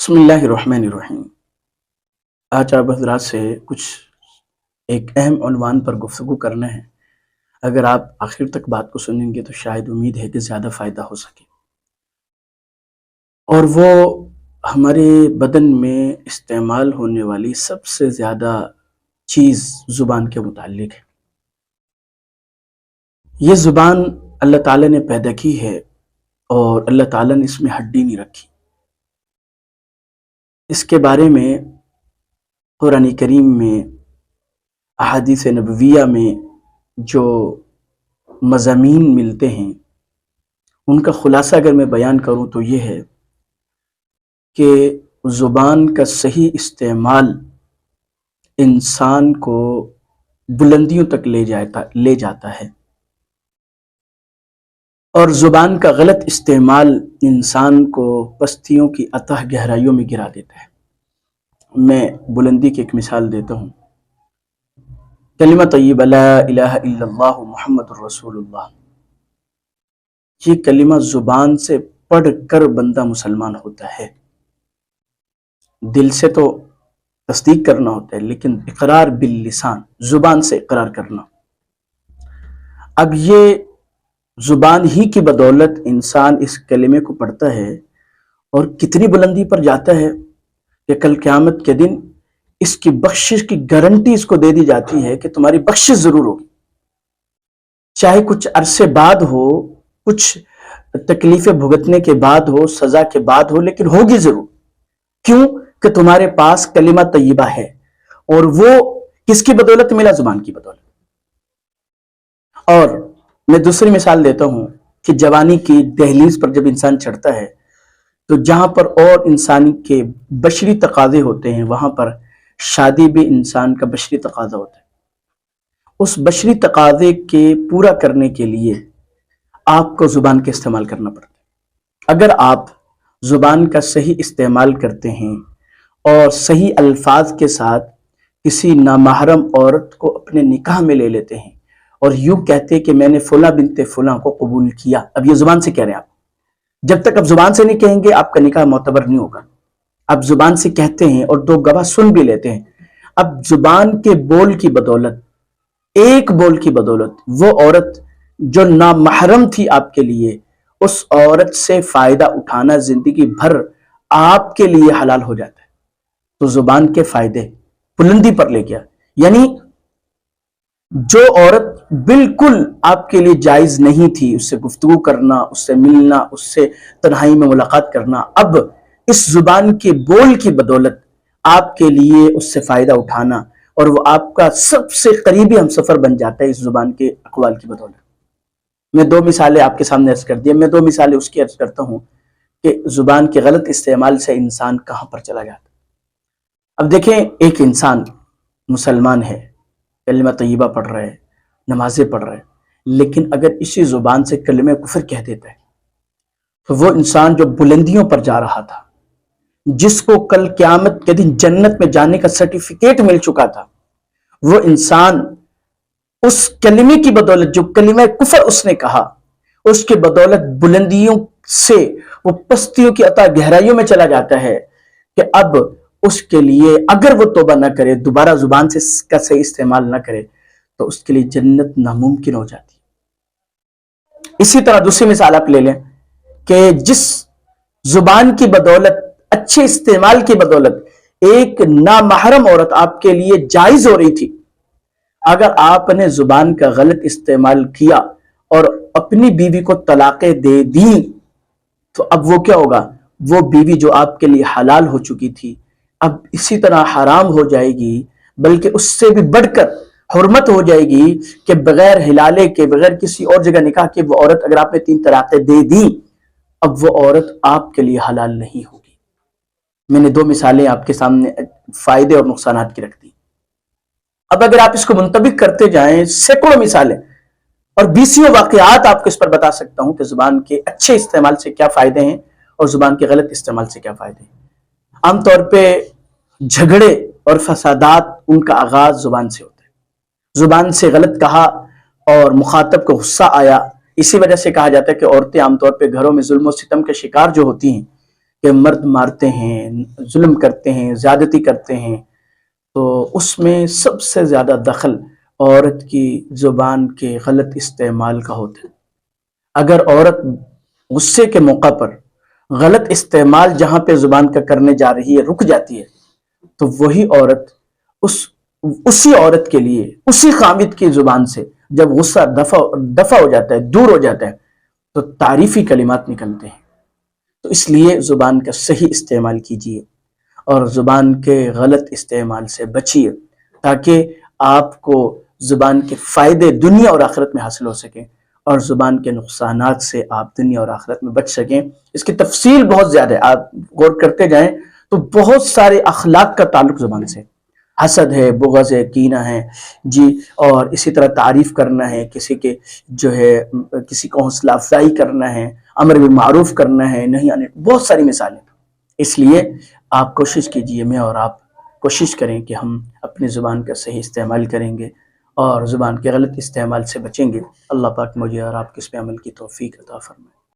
بسم اللہ الرحمن الرحیم۔ آج آپ حضرات سے کچھ ایک اہم عنوان پر گفتگو کرنا ہے۔ اگر آپ آخر تک بات کو سنیں گے تو شاید امید ہے کہ زیادہ فائدہ ہو سکے، اور وہ ہمارے بدن میں استعمال ہونے والی سب سے زیادہ چیز زبان کے متعلق ہے۔ یہ زبان اللہ تعالیٰ نے پیدا کی ہے اور اللہ تعالیٰ نے اس میں ہڈی نہیں رکھی۔ اس کے بارے میں قرآن کریم میں، احادیث نبویہ میں جو مضامین ملتے ہیں ان کا خلاصہ اگر میں بیان کروں تو یہ ہے کہ زبان کا صحیح استعمال انسان کو بلندیوں تک لے جاتا ہے، اور زبان کا غلط استعمال انسان کو پستیوں کی اتھاہ گہرائیوں میں گرا دیتا ہے۔ میں بلندی کی ایک مثال دیتا ہوں۔ کلمہ طیبہ لا الہ الا اللہ محمد الرسول اللہ، یہ کلمہ زبان سے پڑھ کر بندہ مسلمان ہوتا ہے۔ دل سے تو تصدیق کرنا ہوتا ہے، لیکن اقرار باللسان، زبان سے اقرار کرنا۔ اب یہ زبان ہی کی بدولت انسان اس کلمے کو پڑھتا ہے اور کتنی بلندی پر جاتا ہے کہ کل قیامت کے دن اس کی بخشش کی گارنٹی اس کو دے دی جاتی ہے کہ تمہاری بخشش ضرور ہوگی، چاہے کچھ عرصے بعد ہو، کچھ تکلیفیں بھگتنے کے بعد ہو، سزا کے بعد ہو، لیکن ہوگی ضرور۔ کیوں؟ کہ تمہارے پاس کلمہ طیبہ ہے، اور وہ کس کی بدولت ملا؟ زبان کی بدولت۔ اور میں دوسری مثال دیتا ہوں کہ جوانی کی دہلیز پر جب انسان چڑھتا ہے تو جہاں پر اور انسانی کے بشری تقاضے ہوتے ہیں وہاں پر شادی بھی انسان کا بشری تقاضا ہوتا ہے۔ اس بشری تقاضے کے پورا کرنے کے لیے آپ کو زبان کا استعمال کرنا پڑتا ہے۔ اگر آپ زبان کا صحیح استعمال کرتے ہیں اور صحیح الفاظ کے ساتھ کسی نامحرم عورت کو اپنے نکاح میں لے لیتے ہیں اور یوں کہتے کہ میں نے فلاں بنت فلاں کو قبول کیا، اب یہ زبان سے کہہ رہے ہیں آپ، جب تک آپ زبان سے نہیں کہیں گے آپ کا نکاح معتبر نہیں ہوگا۔ آپ زبان سے کہتے ہیں اور دو گواہ سن بھی لیتے ہیں۔ اب زبان کے بول کی بدولت، ایک بول کی بدولت، وہ عورت جو نامحرم تھی آپ کے لیے، اس عورت سے فائدہ اٹھانا زندگی بھر آپ کے لیے حلال ہو جاتا ہے۔ تو زبان کے فائدے بلندی پر لے گیا، یعنی جو عورت بالکل آپ کے لیے جائز نہیں تھی، اس سے گفتگو کرنا، اس سے ملنا، اس سے تنہائی میں ملاقات کرنا، اب اس زبان کے بول کی بدولت آپ کے لیے اس سے فائدہ اٹھانا، اور وہ آپ کا سب سے قریبی ہم سفر بن جاتا ہے اس زبان کے اقوال کی بدولت۔ میں دو مثالیں آپ کے سامنے عرض کر دیا، میں دو مثالیں اس کی عرض کرتا ہوں کہ زبان کے غلط استعمال سے انسان کہاں پر چلا جاتا ہے۔ اب دیکھیں، ایک انسان مسلمان ہے، کلمہ طیبہ پڑھ رہا ہے، نمازیں پڑھ رہا ہے، لیکن اگر اسی زبان سے کلمہ کفر کہہ دیتا ہے تو وہ انسان جو بلندیوں پر جا رہا تھا، جس کو کل قیامت کے دن جنت میں جانے کا سرٹیفکیٹ مل چکا تھا، وہ انسان اس کلمے کی بدولت، جو کلمہ کفر اس نے کہا، اس کی بدولت بلندیوں سے وہ پستیوں کی اتھاہ گہرائیوں میں چلا جاتا ہے کہ اب اس کے لیے اگر وہ توبہ نہ کرے، دوبارہ زبان سے کا صحیح استعمال نہ کرے، تو اس کے لیے جنت ناممکن ہو جاتی ہے۔ اسی طرح دوسری مثال آپ لے لیں کہ جس زبان کی بدولت، اچھے استعمال کی بدولت ایک نامحرم عورت آپ کے لیے جائز ہو رہی تھی، اگر آپ نے زبان کا غلط استعمال کیا اور اپنی بیوی کو طلاقیں دے دی تو اب وہ کیا ہوگا؟ وہ بیوی جو آپ کے لیے حلال ہو چکی تھی اب اسی طرح حرام ہو جائے گی، بلکہ اس سے بھی بڑھ کر حرمت ہو جائے گی کہ بغیر ہلالے کے، بغیر کسی اور جگہ نکاح کے وہ عورت، اگر آپ نے 3 طلاقیں دے دی، اب وہ عورت آپ کے لیے حلال نہیں ہوگی۔ میں نے دو مثالیں آپ کے سامنے فائدے اور نقصانات کی رکھ دی۔ اب اگر آپ اس کو منطبق کرتے جائیں، سینکڑوں مثالیں اور 20 واقعات آپ کو اس پر بتا سکتا ہوں کہ زبان کے اچھے استعمال سے کیا فائدے ہیں اور زبان کے غلط استعمال سے کیا فائدے ہیں۔ عام طور پہ جھگڑے اور فسادات ان کا آغاز زبان سے ہوتا ہے۔ زبان سے غلط کہا اور مخاطب کو غصہ آیا، اسی وجہ سے کہا جاتا ہے کہ عورتیں عام طور پہ گھروں میں ظلم و ستم کے شکار جو ہوتی ہیں کہ مرد مارتے ہیں، ظلم کرتے ہیں، زیادتی کرتے ہیں، تو اس میں سب سے زیادہ دخل عورت کی زبان کے غلط استعمال کا ہوتا ہے۔ اگر عورت غصے کے موقع پر غلط استعمال جہاں پہ زبان کا کرنے جا رہی ہے رک جاتی ہے، تو وہی عورت اسی عورت کے لیے اسی خامد کی زبان سے جب غصہ دفع ہو جاتا ہے، دور ہو جاتا ہے، تو تعریفی کلمات نکلتے ہیں۔ تو اس لیے زبان کا صحیح استعمال کیجیے اور زبان کے غلط استعمال سے بچیے، تاکہ آپ کو زبان کے فائدے دنیا اور آخرت میں حاصل ہو سکیں اور زبان کے نقصانات سے آپ دنیا اور آخرت میں بچ سکیں۔ اس کی تفصیل بہت زیادہ ہے، آپ غور کرتے جائیں تو بہت سارے اخلاق کا تعلق زبان سے، حسد ہے، بغض ہے، کینہ ہے جی، اور اسی طرح تعریف کرنا ہے، کسی کے جو ہے کسی کو حوصلہ افزائی کرنا ہے، امر بالمعروف کرنا ہے، نہیں آنے، بہت ساری مثالیں۔ اس لیے آپ کوشش کیجئے، میں اور آپ کوشش کریں کہ ہم اپنی زبان کا صحیح استعمال کریں گے اور زبان کے غلط استعمال سے بچیں گے۔ اللہ پاک مجھے اور آپ کو اس پہ عمل کی توفیق عطا فرمائے۔